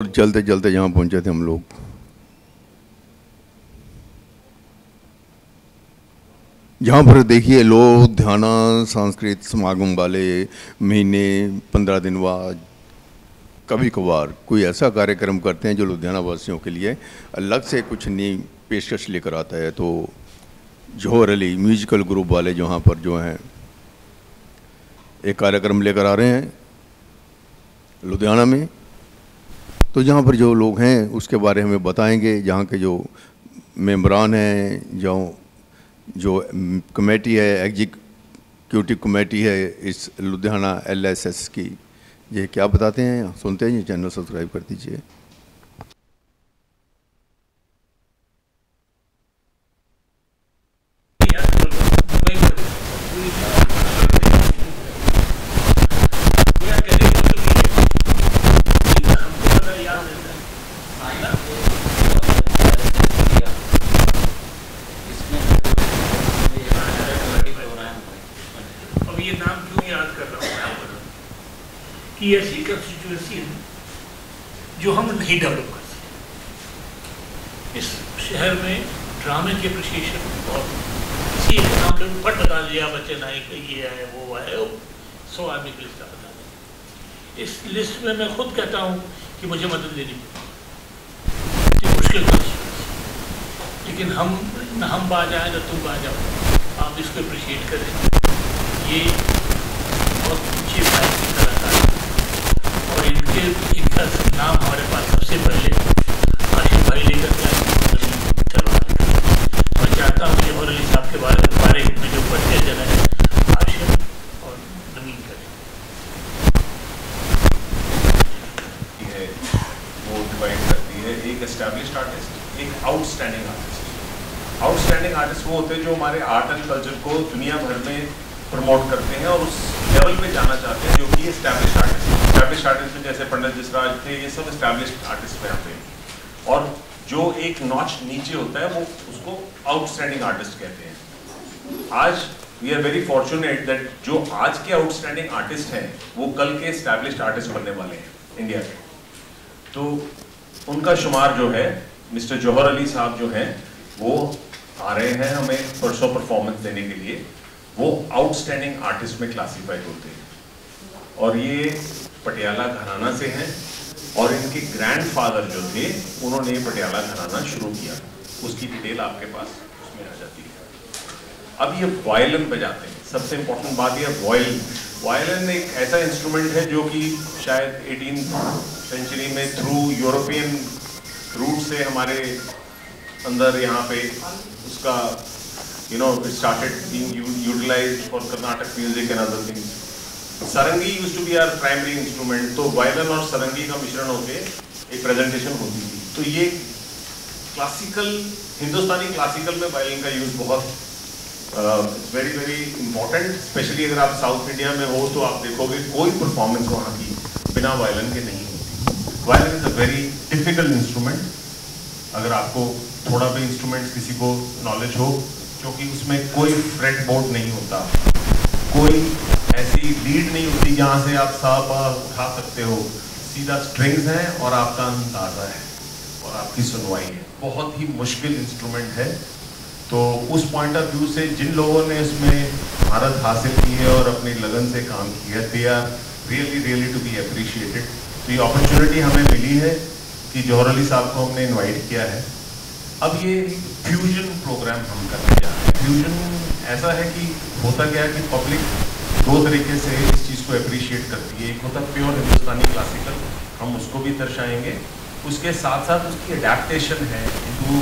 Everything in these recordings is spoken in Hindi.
चलते चलते जहाँ पहुँचे थे हम लोग, जहाँ पर देखिए लुधियाना सांस्कृतिक समागम वाले महीने 15 दिन बाद कभी कभार कोई ऐसा कार्यक्रम करते हैं जो लुधियाना वासियों के लिए अलग से कुछ नई पेशकश लेकर आता है। तो जौहर अली म्यूजिकल ग्रुप वाले जहाँ पर जो हैं एक कार्यक्रम लेकर आ रहे हैं लुधियाना में, तो जहाँ पर जो लोग हैं उसके बारे में बताएंगे। जहाँ के जो मेंबरान हैं, जो कमेटी है, एग्जीक्यूटिव कमेटी है इस लुधियाना LSS की, ये क्या बताते हैं सुनते हैं। ये चैनल सब्सक्राइब कर दीजिए। कि ऐसी कंस्टिट्यूएंसी है जो हम नहीं डेवलप कर सकते। इस शहर में ड्रामे के अप्रिसिएशन और किसी एग्जाम्पल में फट बता दिया बच्चे ना ये है वो है, 100 आदमी की लिस्ट बता दें। इस लिस्ट में मैं खुद कहता हूँ कि मुझे मदद देनी पड़ती, मुश्किल कंस्टिट्यूएंसी, लेकिन हम बाज आए ना तुम बाज आओ, आप इसको अप्रिशिएट करें। ये बहुत अच्छी बात की तरह है और इनका नाम हमारे पास सबसे पहले आशिफ भाई लेकर के चलवा देगा। मैं चाहता हूँ जौहर अली साहब के बारे में जो बढ़ते जन है आशिफ और नमीन करें। वो डिवाइड करती है एक एस्टैब्लिश्ड आर्टिस्ट, एक आउटस्टैंडिंग आर्टिस्ट। आउटस्टैंडिंग आर्टिस्ट वो होते हैं जो हमारे आर्ट एंड कल्चर को दुनिया भर में प्रमोट करते हैं और उस लेवल पे जाना चाहते हैं, जो कि एस्टैब्लिश्ड आर्टिस्ट में जैसे पंडित जसराज थे, ये सब एस्टैब्लिश्ड आर्टिस्ट में आते हैं। और जो एक नॉच नीचे होता है वो उसको आउटस्टैंडिंग आर्टिस्ट कहते हैं। आज we are very fortunate that जो आज के आउटस्टैंडिंग आर्टिस्ट हैं वो कल के एस्टैब्लिश्ड आर्टिस्ट बनने वाले हैं इंडिया के। तो उनका शुमार जो है मिस्टर जौहर अली साहब जो हैं वो आ रहे हैं हमें परसों परफॉर्मेंस देने के लिए। वो आउटस्टैंडिंग आर्टिस्ट में क्लासीफाइड होते हैं और ये पटियाला घराना से हैं और इनके ग्रैंडफादर जो थे उन्होंने पटियाला घराना शुरू किया। उसकी डिटेल आपके पास उसमें आ जाती है। अब ये वायलिन बजाते हैं। सबसे इंपॉर्टेंट बात ये वायलिन एक ऐसा इंस्ट्रूमेंट है जो कि शायद 18th सेंचुरी में थ्रू यूरोपियन रूट से हमारे अंदर यहाँ पे उसका it started being utilized for Carnatic music and other things. Sarangi used to be our primary instrument. तो वायलिन और सारंगी का मिश्रण होके एक प्रेजेंटेशन होती थी। तो ये क्लासिकल, हिंदुस्तानी क्लासिकल में वायलिन का यूज बहुत वेरी वेरी इंपॉर्टेंट। स्पेशली अगर आप साउथ इंडिया में हो तो आप देखोगे कोई परफॉर्मेंस वहाँ की बिना वायलिन के नहीं होती। Violin is a very difficult instrument. अगर आपको थोड़ा भी इंस्ट्रूमेंट किसी को नॉलेज हो, क्योंकि उसमें कोई फ्रेट बोर्ड नहीं होता, कोई ऐसी लीड नहीं होती जहाँ से आप सा पा उठा सकते हो। सीधा स्ट्रिंग्स हैं और आपका अंदाजा है और आपकी सुनवाई है। बहुत ही मुश्किल इंस्ट्रूमेंट है। तो उस पॉइंट ऑफ व्यू से जिन लोगों ने इसमें महारत हासिल की है और अपनी लगन से काम किया, they are really to be appreciated. तो ये अपॉर्चुनिटी हमें मिली है कि जौहर अली साहब को हमने इन्वाइट किया है। अब ये फ्यूजन प्रोग्राम हम करने जा रहे हैं। फ्यूजन ऐसा है कि होता क्या है कि पब्लिक दो तरीके से इस चीज़ को अप्रिशिएट करती है। एक होता है प्योर हिंदुस्तानी क्लासिकल, हम उसको भी दर्शाएंगे। उसके साथ साथ उसकी अडेप्टेशन है into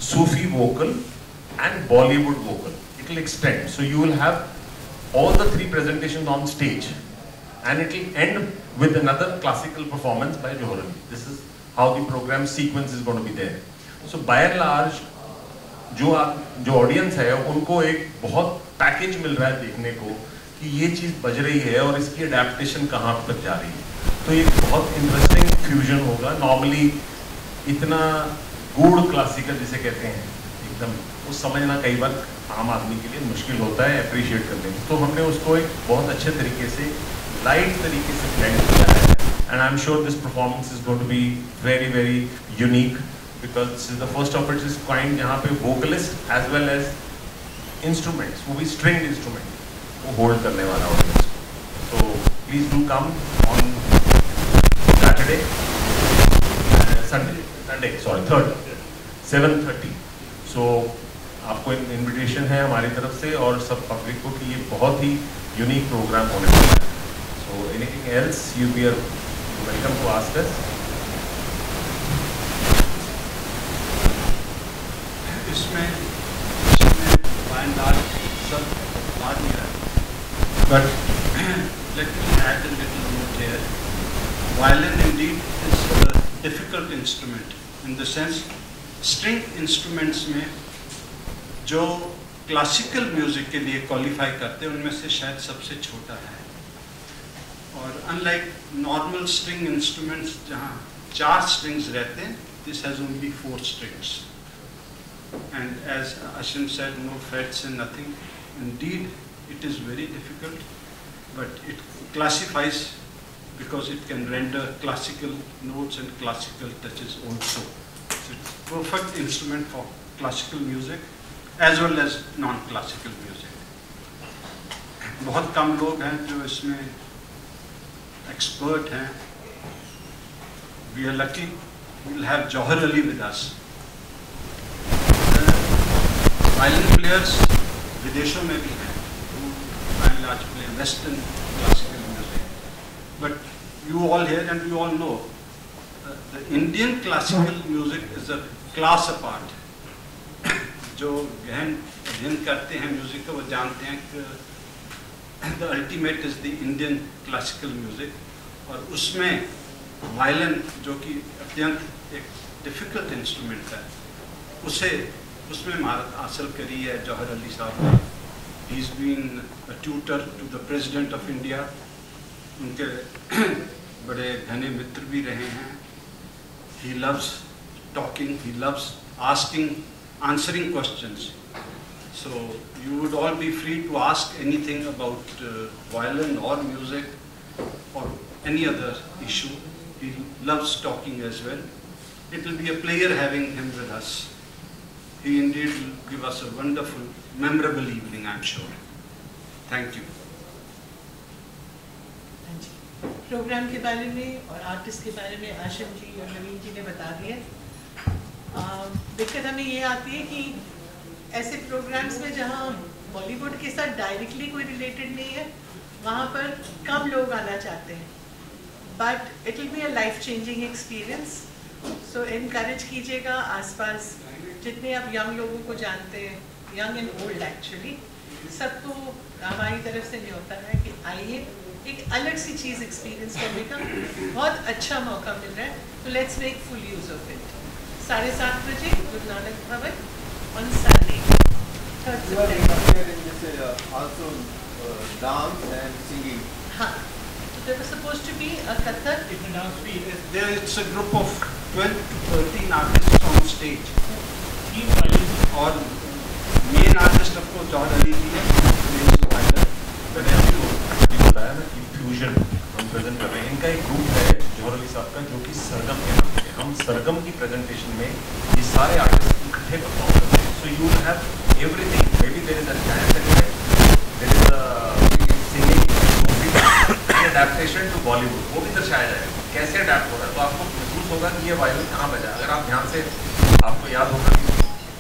Sufi vocal and Bollywood vocal. It will extend, so you will have all the 3 presentations on stage and it will end with another classical performance by Johar Ali. This is how the programme sequence is going to be there. So by and large जो ऑडियंस है उनको एक बहुत पैकेज मिल रहा है देखने को कि ये चीज़ बज रही है और इसकी अडेप्टेशन कहाँ तक जा रही है। तो एक बहुत इंटरेस्टिंग फ्यूजन होगा। नॉर्मली इतना गूढ़ क्लासिकल जिसे कहते हैं एकदम, वो समझना कई बार आम आदमी के लिए मुश्किल होता है अप्रिशिएट करने में। तो हमने उसको एक बहुत अच्छे तरीके से लाइट तरीके से ब्लेंड किया है and I'm sure this performance is going to be very, very unique because this is the first of its kind जहाँ पे vocalist as well as instruments, वो भी stringed instrument, वो hold करने वाला audience को. So please do come on Saturday, Sunday, sorry, 3rd, 7:30. So आपको इनविटेशन है हमारी तरफ से और सब पब्लिक को कि ये बहुत ही यूनिक प्रोग्राम होने वाला है. So anything else you be welcome to ask us. इसमें by and large सब बात नहीं रहा, but let me add a little note here. Violin indeed is a difficult instrument in the sense string instruments में जो क्लासिकल म्यूजिक के लिए क्वालिफाई करते हैं उनमें से शायद सबसे छोटा है. और अनलाइक नॉर्मल स्ट्रिंग इंस्ट्रूमेंट्स जहाँ 4 स्ट्रिंग्स रहते हैं, this has only 4 strings. And as Ashim said, no frets and nothing. Indeed, it is very difficult, but it classifies because it can render classical notes and classical touches also. So it's a perfect instrument for classical music as well as non-classical music. बहुत कम लोग हैं जो इसमें expert हैं. We are lucky. We'll have Jauhar Ali with us. Violin players विदेशों में भी हैं, by and large play Western classical music. But you all here and you all know the Indian classical music is a class apart. जो गहन अध्ययन करते हैं म्यूजिक का वो जानते हैं कि the ultimate is the Indian classical music. और उसमें वायलिन जो कि अत्यंत एक डिफिकल्ट इंस्ट्रूमेंट है, उसमें महारत हासिल करी है जौहर अली साहब ने. He has been a tutor to the president of India. उनके बड़े घने मित्र भी रहे हैं. He loves talking, he loves answering questions. So you would all be free to ask anything about violin और म्यूजिक और any other issue. He loves talking as well. It will be a pleasure having him with us. He indeed will give us a wonderful, memorable evening, I'm sure. Thank you. Programme के बारे में और आर्टिस्ट के बारे में आशिम जी और नवीन जी ने बता दिया. दिक्कत हमें ये आती है कि ऐसे प्रोग्राम्स में जहाँ बॉलीवुड के साथ डायरेक्टली कोई रिलेटेड नहीं है, वहाँ पर कम लोग आना चाहते हैं. But it will be a life changing experience. So encourage कीजिएगा आसपास जितने आप यंग लोगों को जानते हैं, यंग एंड ओल्ड एक्चुअली, सबको हमारी तरफ से नहीं होता है कि आइए एक अलग सी चीज़ एक्सपीरियंस करने का बहुत अच्छा मौका मिल रहा है. तो let's make full use of it. 7:30 बजे गुरु नानक भवन on Sunday 3rd September. Also dance and singing. हाँ, there was supposed to be a Kathak. It's a group of 12 to 13 artists on stage. और मेन आर्टिस्ट आपको जौहर अली जी है. बताया ना कि फ्यूजन हम प्रेजेंट कर रहे हैं. इनका एक ग्रुप है जौहर अली साहब का जो कि सरगम के नाम है. हम सरगम की प्रेजेंटेशन में ये सारे आर्टिस्ट इकट्ठे परफॉर्म करते हैं. So you will have everything. Maybe there is a dance element, there is a singing, adaptation to Bollywood, वो भी दर्शाया जाएगा कैसे अडेप्ट हो रहा है. तो आपको महसूस होगा कि ये वायलिन कहाँ बजा. अगर आप ध्यान से, आपको याद होगा कि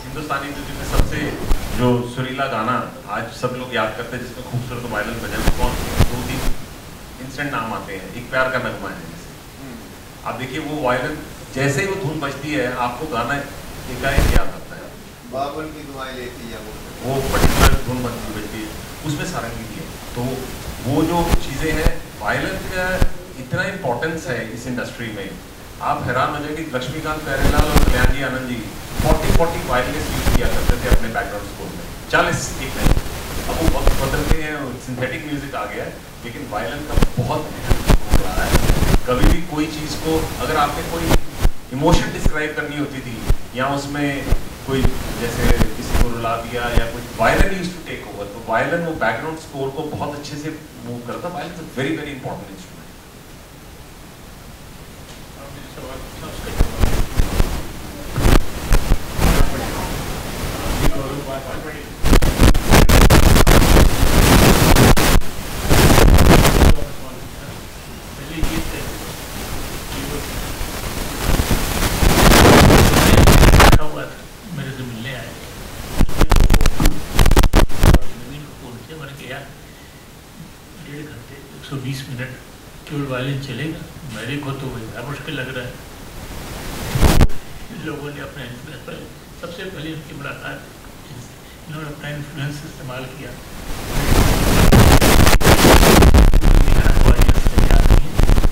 हिंदुस्तानी म्यूजिक में सबसे जो सुरीला गाना आज सब लोग याद करते हैं जिसमें खूबसूरत वायलिन बजा, वो कौन 2-3 इंस्टेंट नाम आते हैं. एक प्यार का नगमा है जैसे. आप देखिए वो वायलिन जैसे ही वो धुन बजती है आपको गाना एकाएक याद आता है. बाबर की दुआएं लेती है वो पर्टिकुलर धुन बजती है, उसमें सारंगी भी है. तो वो जो चीज़ें हैं, वायलिन का इतना इम्पोर्टेंस है इस इंडस्ट्री में. आप हैरान हो जाएंगे. लक्ष्मीकांत प्यारेलाल और कल्याण जी आनंद जी 40 वायलिनिस्ट यूज किया करते थे अपने बैकग्राउंड स्कोर में. 40 एक नहीं. अब वो बहुत बदलते हैं, सिंथेटिक म्यूजिक आ गया है, लेकिन वायलिन का बहुत रोल रहा है. कभी भी कोई चीज़ को अगर आपने कोई इमोशन डिस्क्राइब करनी होती थी या उसमें कोई जैसे किसी को रुला दिया या कुछ, violin used to take over. तो वायलिन वो बैकग्राउंड स्कोर को बहुत अच्छे से मूव करता. Violin is a very very important instrument. 120 minute केवल वायलिन चलेगा, मेरे को तो बड़ा मुश्किल लग रहा है। इन लोगों ने अपना इन्फ्लुएंस, सबसे पहले इनकी मुलाकात, इन्होंने अपना इन्फ्लुएंस इस्तेमाल किया।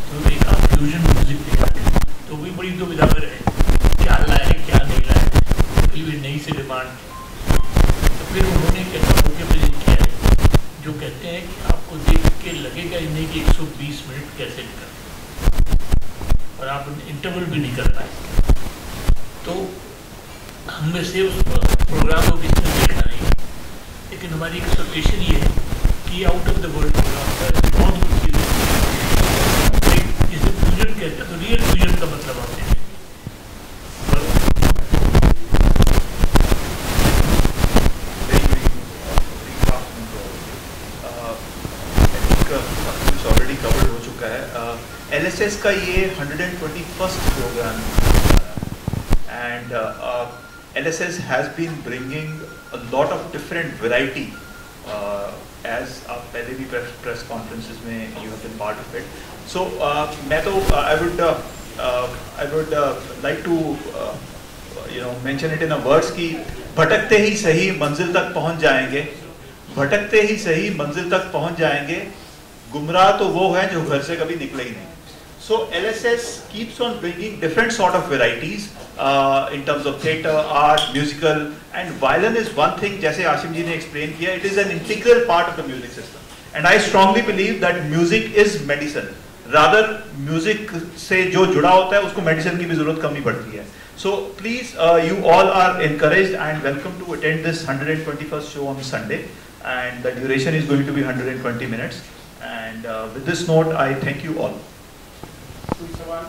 तो एक आप फ्यूजन म्यूजिक ले जाते हैं, तो भी बड़ी दुविधा में रहे, क्या लाए क्या नहीं लाए, फिर भी नई से डिमांड। तो फिर उन्होंने एक ऐसा मौके प्रेजेंट किया है जो कहते हैं कि आपको देख के लगेगा ही नहीं कि 120 मिनट कैसे निकल, और आप इंटरवल भी नहीं कर पाए। तो हम में से उस प्रोग्राम को किसी ने देखा नहीं, लेकिन हमारी एक्सपेक्टेशन ये है कि out of the world program बहुत कुछ चीज़ें, जिसे फ्यूजन कहते हैं, तो रियल फ्यूजन का मतलब आपने ऑलरेडी कवर्ड हो चुका है। LSS का ये 121st programme and LSS has been bringing a lot of different variety as आप पहले भी press conferences में you have been part of it. So मैं तो I would like to mention it in a words कि भटकते ही सही मंजिल तक पहुंच जाएंगे, भटकते ही सही मंजिल तक पहुंच जाएंगे, गुमराह तो वो है जो घर से कभी निकले ही नहीं. So LSS keeps on bringing different sort of varieties in terms of theatre, art, musical, and violin is one thing. जैसे आशिम जी ने explain किया, it is an integral part of the music system, and I strongly believe that music is medicine. Rather, music से जो जुड़ा होता है उसको medicine की भी जरूरत कम नहीं पड़ती है. So please, you all are encouraged and welcome to attend this 121st show on Sunday, and the duration is going to be 120 minutes. And with this note, I thank you all. कोई सवाल?